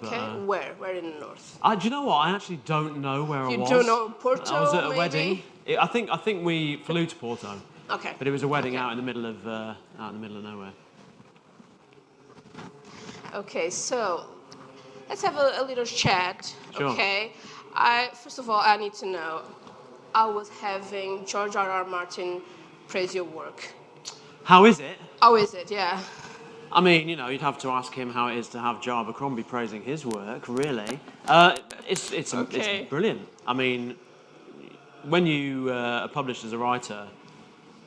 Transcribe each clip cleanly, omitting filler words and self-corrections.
Okay, but, where? Where in the north? Do you know what? I actually don't know where I was. You don't know Porto, I was at a maybe? wedding. I think we flew to Porto. Okay. But it was a wedding out in the middle of nowhere. Okay, so let's have a little chat. Sure. Okay. First of all, I need to know. I was having George R.R. Martin praise your work. How is it? How is it? Yeah. I mean, you'd have to ask him how it is to have Joe Abercrombie praising his work. Really, it's brilliant. I mean, when you are published as a writer,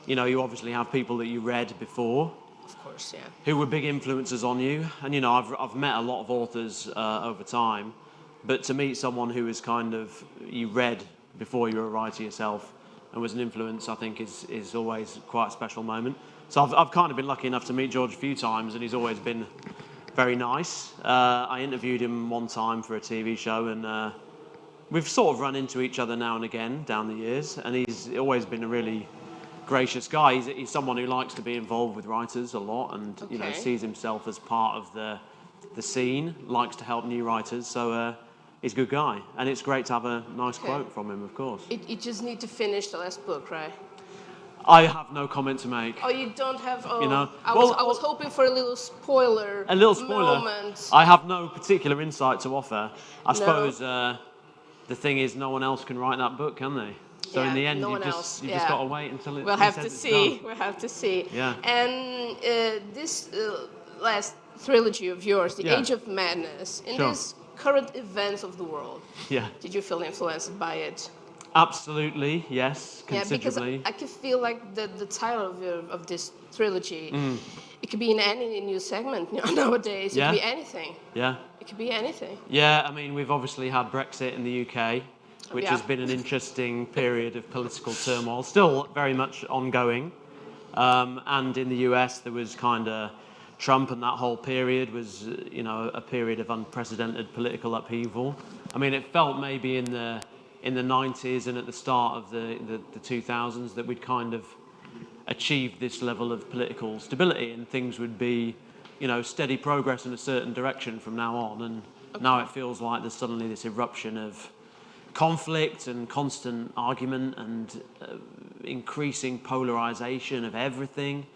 you obviously have people that you read before. Of course, yeah. Who were big influences on you, and I've met a lot of authors over time, but to meet someone who is kind of you read before you were a writer yourself and was an influence, I think is always quite a special moment. So I've kind of been lucky enough to meet George a few times, and he's always been very nice. I interviewed him one time for a TV show, and we've sort of run into each other now and again down the years, and he's always been a really gracious guy. He's someone who likes to be involved with writers a lot, and sees himself as part of the scene. Likes to help new writers, so he's a good guy. And it's great to have a nice quote from him, of course. You just need to finish the last book, right? I have no comment to make. Oh, you don't have. Oh, I was hoping for a little spoiler. A little spoiler. Moment. I have no particular insight to offer. I suppose the thing is, no one else can write that book, can they? So in the end, you just got to wait until it. We'll have to see. We'll have to see. Yeah. And this last trilogy of yours, The Age of Madness, in these current events of the world. Yeah. Did you feel influenced by it? Absolutely, yes, considerably. Yeah, because I can feel like the title of this trilogy, it could be in any new segment nowadays. It could be anything. Yeah. It could be anything. Yeah, I mean, we've obviously had Brexit in the UK, which has been an interesting period of political turmoil, still very much ongoing. And in the US, there was kind of Trump, and that whole period was, a period of unprecedented political upheaval. I mean, it felt maybe in the 90s and at the start of the 2000s that we'd kind of achieved this level of political stability, and things would be, steady progress in a certain direction from now on. And now it feels like there's suddenly this eruption of conflict and constant argument and increasing polarization of everything.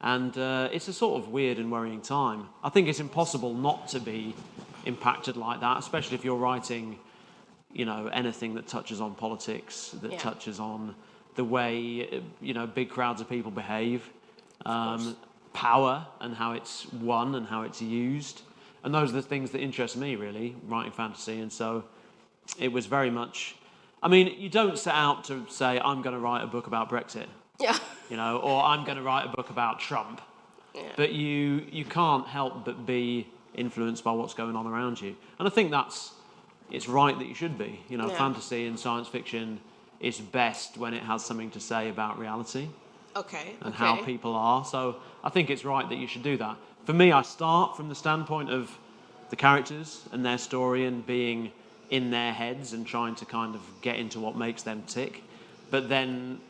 And it's a sort of weird and worrying time. I think it's impossible not to be impacted like that, especially if you're writing anything that touches on politics, that touches on the way, big crowds of people behave, power and how it's won and how it's used. And those are the things that interest me, really, writing fantasy. And so it was very much, I mean, you don't set out to say, I'm going to write a book about Brexit, or I'm going to write a book about Trump. Yeah. But you can't help but be influenced by what's going on around you. And I think it's right that you should be. Fantasy and science fiction is best when it has something to say about reality. And how people are. So I think it's right that you should do that. For me, I start from the standpoint of the characters and their story and being in their heads and trying to kind of get into what makes them tick. But then,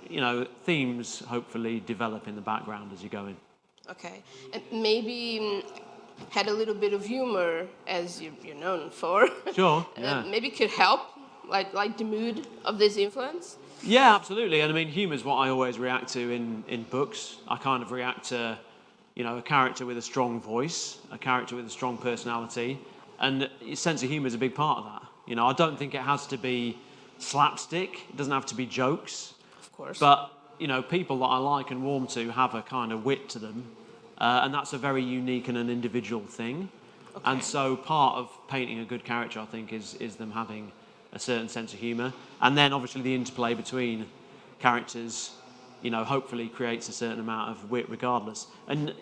themes hopefully develop in the background as you go in. Okay. And maybe had a little bit of humor, as you're known for. Sure, yeah. Maybe could help, like the mood of this influence? Yeah, absolutely. And I mean, humor is what I always react to in books. I kind of react to, a character with a strong voice, a character with a strong personality, and a sense of humor is a big part of that. I don't think it has to be slapstick. It doesn't have to be jokes. Of course. But, people that I like and warm to have a kind of wit to them. And that's a very unique and an individual thing. And so part of painting a good character, I think, is them having a certain sense of humour. And then, obviously, the interplay between characters, hopefully creates a certain amount of wit regardless. And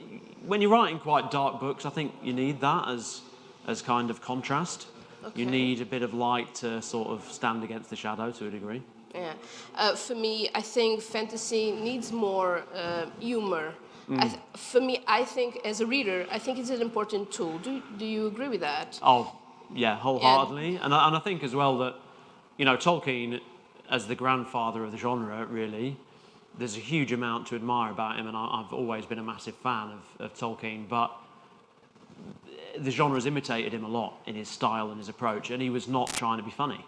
when you're writing quite dark books, I think you need that as kind of contrast. You need a bit of light to sort of stand against the shadow to a degree. Yeah. For me, I think fantasy needs more humour. For me, I think, as a reader, I think it's an important tool. Do you agree with that? Oh, yeah, wholeheartedly. Yeah. And I think as well that, Tolkien, as the grandfather of the genre, really, there's a huge amount to admire about him, and I've always been a massive fan of Tolkien. But the genre's imitated him a lot in his style and his approach, and he was not trying to be funny.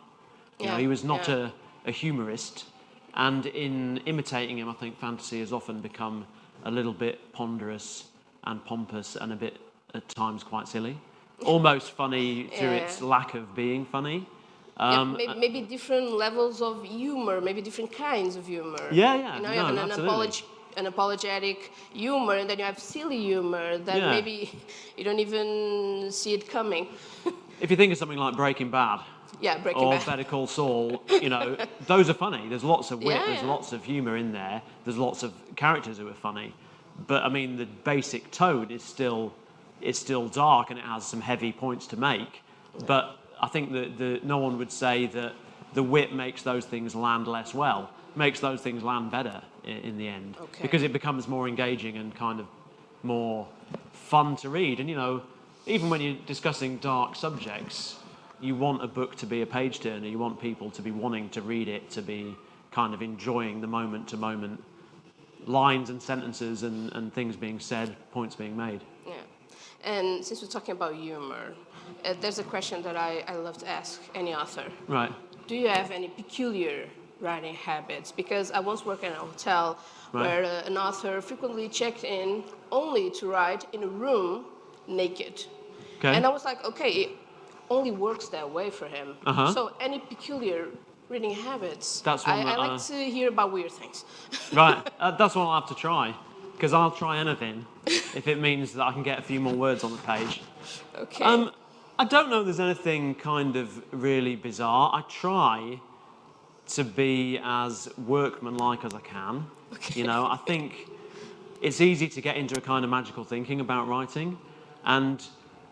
You know, he was not a humorist, and in imitating him, I think fantasy has often become a little bit ponderous and pompous and a bit, at times, quite silly. Almost funny through its lack of being funny. Maybe different levels of humor, maybe different kinds of humor. Yeah. You know, you have an apologetic humor, and then you have silly humor that maybe you don't even see it coming. If you think of something like Breaking Bad, or Better Call Saul, you know, those are funny. There's lots of wit, there's lots of humour in there. There's lots of characters who are funny. But I mean, the basic tone is still dark, and it has some heavy points to make. But I think that no one would say that the wit makes those things land less well. Makes those things land better in the end, because it becomes more engaging and kind of more fun to read. And you know, even when you're discussing dark subjects, you want a book to be a page turner. You want people to be wanting to read it, to be kind of enjoying the moment to moment lines and sentences and things being said, points being made. Yeah, and since we're talking about humor, there's a question that I love to ask any author. Right. Do you have any peculiar writing habits? Because I once worked in a hotel where an author frequently checked in only to write in a room naked. Okay. And I was like, okay, it only works that way for him. So any peculiar reading habits? That's one I like to hear about weird things. Right, that's one I'll have to try, because I'll try anything if it means that I can get a few more words on the page. Okay. I don't know if there's anything kind of really bizarre. I try to be as workmanlike as I can. You know, I think it's easy to get into a kind of magical thinking about writing, and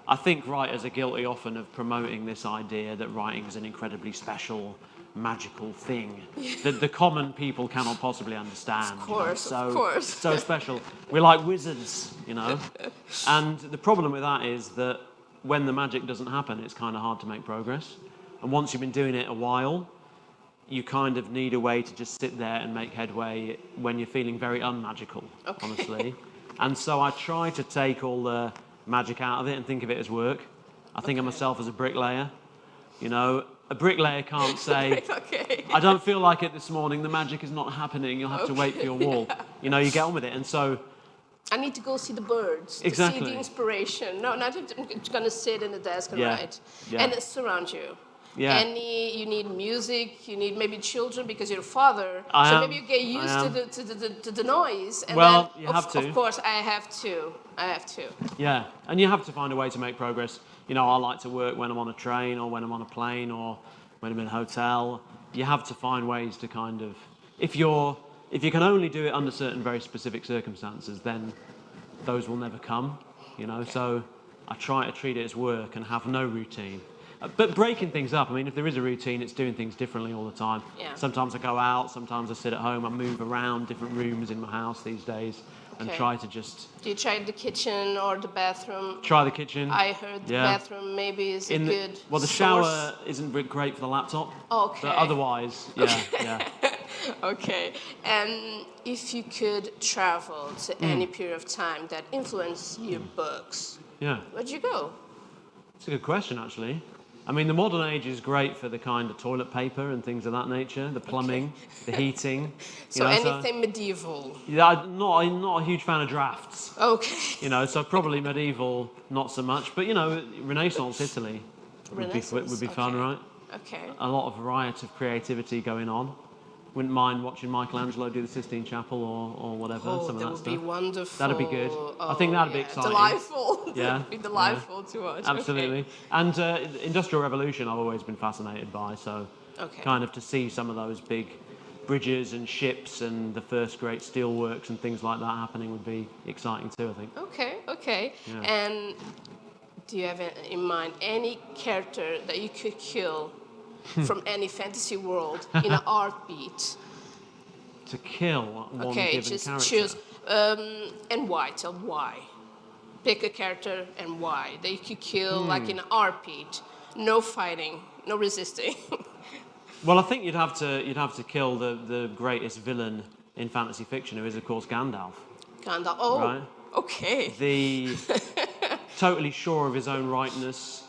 I think writers are guilty often of promoting this idea that writing is an incredibly special, magical thing that the common people cannot possibly understand. Of course, of course. So special. We're like wizards, you know. And the problem with that is that when the magic doesn't happen, it's kind of hard to make progress. And once you've been doing it a while, you kind of need a way to just sit there and make headway when you're feeling very unmagical, honestly. And so I try to take all the magic out of it and think of it as work. I think of myself as a bricklayer. You know, a bricklayer can't say, I don't feel like it this morning, the magic is not happening, you'll have to wait for your wall. You know, you get on with it. And so I need to go see the birds, to see the inspiration. No, not just going to sit in the desk and write. And surround you. You need music, you need maybe children because you're a father. So maybe you get used to the noise. And well, then, you have to. Of course, I have to. Yeah, and you have to find a way to make progress. You know, I like to work when I'm on a train or when I'm on a plane or when I'm in a hotel. You have to find ways to kind of, if you can only do it under certain very specific circumstances, then those will never come, you know. So I try to treat it as work and have no routine. But breaking things up, I mean, if there is a routine, it's doing things differently all the time. Sometimes I go out, sometimes I sit at home, I move around different rooms in my house these days and try to just... Do you try the kitchen or the bathroom? Try the kitchen. I heard the bathroom maybe is a good well, the shower isn't great for the laptop. Okay. But otherwise, yeah. Okay. And if you could travel to any period of time that influenced your books, where'd you go? It's a good question, actually. I mean, the modern age is great for the kind of toilet paper and things of that nature, the plumbing, the heating. So anything medieval? Yeah, I'm not a huge fan of drafts. Okay. You know, so probably medieval, not so much. But, you know, Renaissance Italy would be fun, right? Okay. A lot of riot of creativity going on. Wouldn't mind watching Michelangelo do the Sistine Chapel or whatever, some of that stuff. That would be wonderful. That'd be good. I think that'd be exciting. Delightful. That'd be delightful to watch. Absolutely. And Industrial Revolution I've always been fascinated by, so kind of to see some of those big bridges and ships and the first great steelworks and things like that happening would be exciting too, I think. Okay. Yeah. And do you have in mind any character that you could kill from any fantasy world in an art beat? To kill one given just character? Choose. And why? Tell why. Pick a character and why. That you could kill like in an art beat. No fighting, no resisting. Well, I think you'd have to kill the greatest villain in fantasy fiction, who is, of course, Gandalf. Gandalf. Oh, right? Okay. totally sure of his own rightness.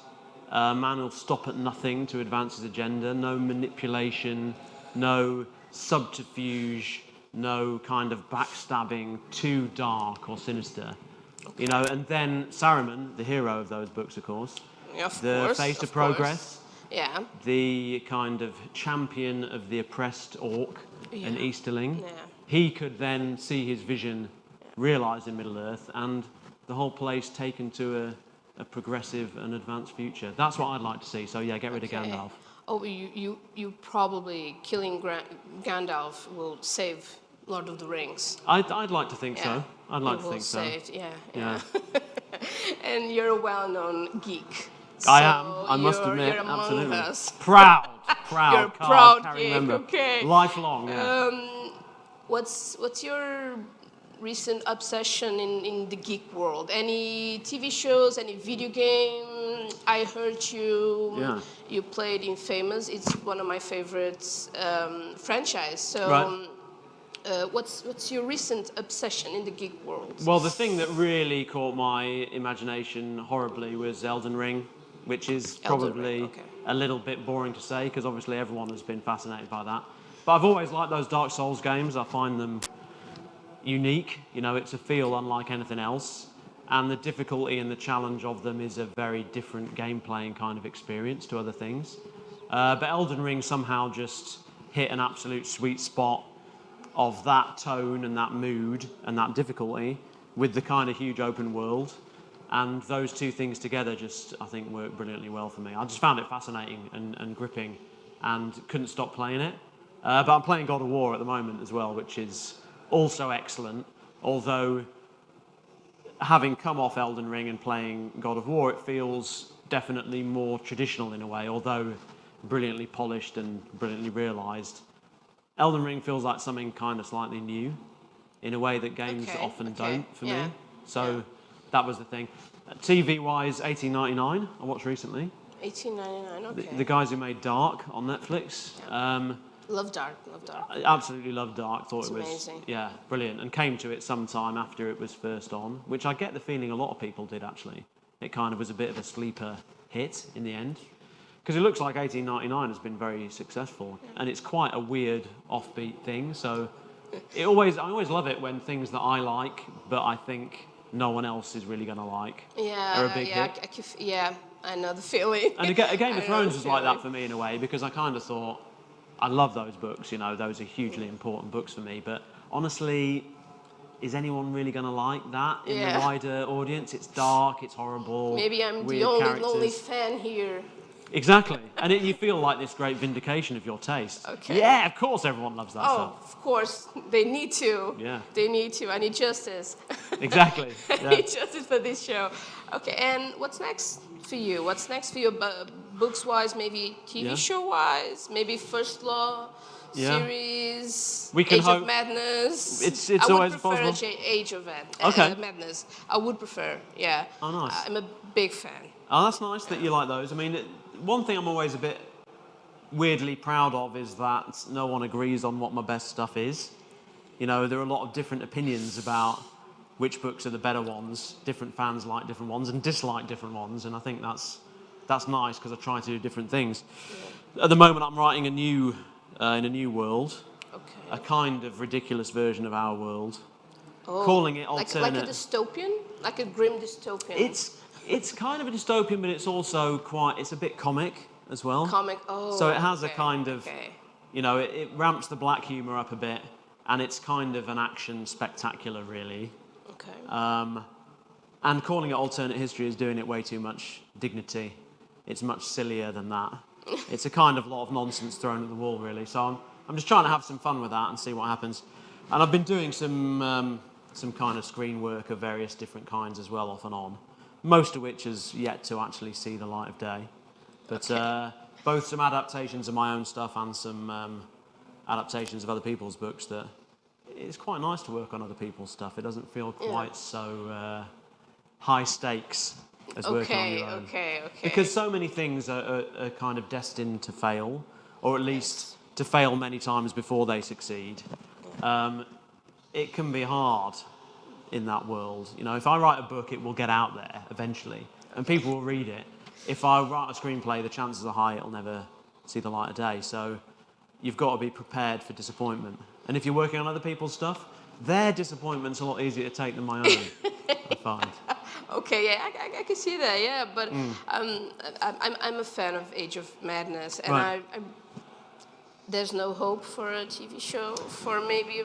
A man will stop at nothing to advance his agenda. No manipulation, no subterfuge, no kind of backstabbing too dark or sinister. Okay. You know, and then Saruman, the hero of those books, of course, the face of progress, the kind of champion of the oppressed orc and Easterling, he could then see his vision realised in Middle-earth and the whole place taken to a progressive and advanced future. That's what I'd like to see. So yeah, get rid of Gandalf. Oh, you probably killing Gandalf will save Lord of the Rings. I'd like to think so. I'd like to think so. Yeah. And you're a well-known geek. So I am. I must admit, you're among absolutely. Us. Proud. You're a proud geek. Member. Okay. Lifelong. Yeah. What's your recent obsession in the geek world? Any TV shows, any video game? I heard you played in Famous. It's one of my favorite franchise. So what's your recent obsession in the geek world? Well, the thing that really caught my imagination horribly was Elden Ring, which is probably a little bit boring to say because obviously everyone has been fascinated by that. But I've always liked those Dark Souls games. I find them unique. You know, it's a feel unlike anything else. And the difficulty and the challenge of them is a very different game-playing kind of experience to other things. But Elden Ring somehow just hit an absolute sweet spot of that tone and that mood and that difficulty with the kind of huge open world. And those two things together just, I think, work brilliantly well for me. I just found it fascinating and gripping and couldn't stop playing it. But I'm playing God of War at the moment as well, which is also excellent, although having come off Elden Ring and playing God of War, it feels definitely more traditional in a way, although brilliantly polished and brilliantly realised. Elden Ring feels like something kind of slightly new in a way that games often don't for me. So that was the thing. TV-wise, 1899 I watched recently. 1899, okay. The guys who made Dark on Netflix. Love Dark. I absolutely loved Dark. Thought it's it was amazing. Brilliant, and came to it sometime after it was first on, which I get the feeling a lot of people did actually. It kind of was a bit of a sleeper hit in the end, because it looks like 1899 has been very successful, and it's quite a weird offbeat thing. So I always love it when things that I like, but I think no one else is really going to like, are a big hit. I know the feeling. And Game of Thrones was like that for me in a way, because I kind of thought, I love those books, you know, those are hugely important books for me, but honestly, is anyone really going to like that in the wider audience? It's dark, it's horrible. Maybe I'm the only lonely fan here. Exactly, and you feel like this great vindication of your taste. Okay. Yeah, of course everyone loves that stuff. Oh, of course, they need to. Yeah. They need to. I need justice. Exactly. I need justice for this show. Okay, and what's next for you? What's next for you, books-wise, maybe TV show-wise, maybe First Law series, we can Age of Madness? It's I always would prefer possible. Age of Madness. I would prefer, Oh, nice. I'm a big fan. Oh, that's nice that you like those. I mean, one thing I'm always a bit weirdly proud of is that no one agrees on what my best stuff is. You know, there are a lot of different opinions about which books are the better ones. Different fans like different ones and dislike different ones, and I think that's nice because I try to do different things. Yeah. At the moment, I'm writing in a new world, a kind of ridiculous version of our world, calling it alternate. Like a dystopian, like a grim dystopian. It's kind of a dystopian, but it's also it's a bit comic as well. So it has a kind of, you know, it ramps the black humour up a bit, and it's kind of an action spectacular, really. Okay. And calling it alternate history is doing it way too much dignity. It's much sillier than that. It's a kind of lot of nonsense thrown at the wall, really. So I'm just trying to have some fun with that and see what happens. And I've been doing some kind of screen work of various different kinds as well, off and on. Most of which has yet to actually see the light of day. But both some adaptations of my own stuff and some adaptations of other people's books that it's quite nice to work on other people's stuff. It doesn't feel quite so high stakes as working on your own. Okay. Because so many things are kind of destined to fail, or at least to fail many times before they succeed. It can be hard in that world. You know, if I write a book, it will get out there eventually, and people will read it. If I write a screenplay, the chances are high it'll never see the light of day. So you've got to be prepared for disappointment. And if you're working on other people's stuff, their disappointment's a lot easier to take than my own, I find. Okay, yeah, I can see that, yeah, but I'm a fan of Age of Madness, and Right. there's no hope for a TV show, for maybe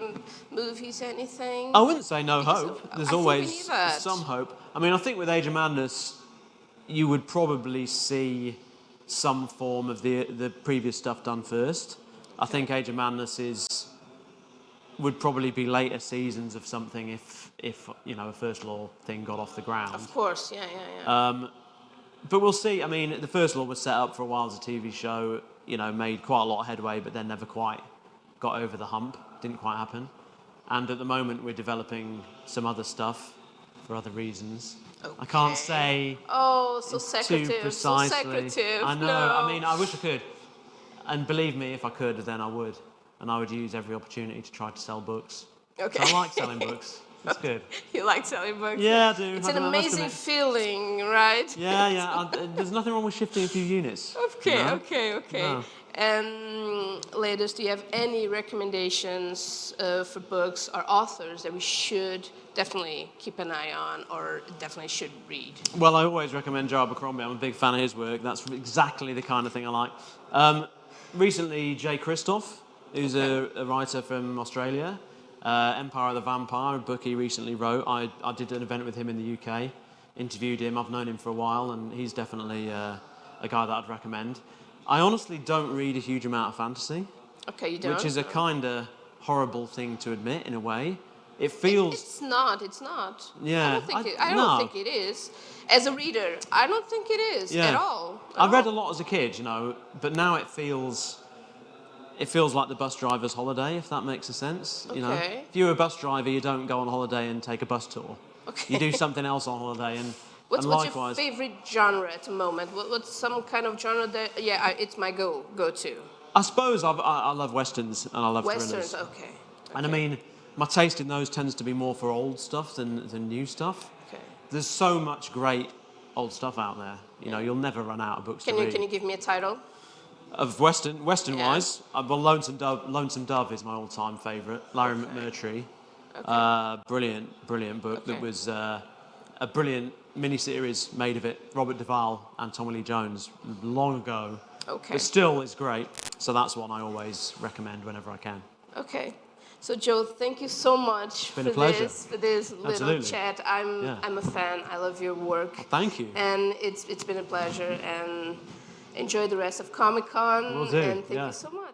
movies, anything. I wouldn't say no Because hope. I There's think we always need that. some hope. I mean, I think with Age of Madness, you would probably see some form of the previous stuff done first. I think Age of Madness would probably be later seasons of something if you know, a First Law thing got off the ground. Of course, yeah. But we'll see. I mean, the First Law was set up for a while as a TV show, you know, made quite a lot of headway, but then never quite got over the hump. Didn't quite happen. And at the moment, we're developing some other stuff for other reasons. Okay. I can't say Oh, so too secretive, precisely. so secretive. I know. No. I mean, I wish I could. And believe me, if I could, then I would. And I would use every opportunity to try to sell books. Okay. So I like selling books. It's good. You like selling books? Yeah, I do. It's I an don't know, I must amazing admit. feeling, right? Yeah. There's nothing wrong with shifting a few units. Okay, you know? okay. No. And latest, do you have any recommendations for books or authors that we should definitely keep an eye on or definitely should read? Well, I always recommend Joe Abercrombie. I'm a big fan of his work. That's exactly the kind of thing I like. Recently, Jay Kristoff, who's a writer from Australia, Empire of the Vampire, a book he recently wrote. I did an event with him in the UK, interviewed him. I've known him for a while, and he's definitely a guy that I'd recommend. I honestly don't read a huge amount of fantasy. Okay, you don't? Which is a kind of horrible thing to admit, in a way. It feels... It's not. Yeah, I don't think it is. As a reader, I don't think it is at all. I read a lot as a kid, you know, but now it feels like the bus driver's holiday, if that makes a sense. You know, Okay. if you're a bus driver, you don't go on holiday and take a bus tour. Okay. You do something else on holiday, and What's likewise. your favorite genre at the moment? What's some kind of genre that, it's my go-to? I suppose I love westerns and I love Westerns, thrillers. okay. And I mean, my taste in those tends to be more for old stuff than new stuff. Okay. There's so much great old stuff out there. You know, you'll never run out of books to read. Can you give me a title? Of Western-wise, well, Lonesome Dove is my all-time favourite. Larry McMurtry, brilliant book that was a brilliant mini-series made of it. Robert Duvall and Tommy Lee Jones long ago. Okay. But still, it's great. So that's one I always recommend whenever I can. Okay. So Joe, thank you so much Been a pleasure. for this little Absolutely. chat. I'm a fan. I love your work. Thank you. And it's been a pleasure. And enjoy the rest of Comic Con. Will do, And thank yeah. you so much.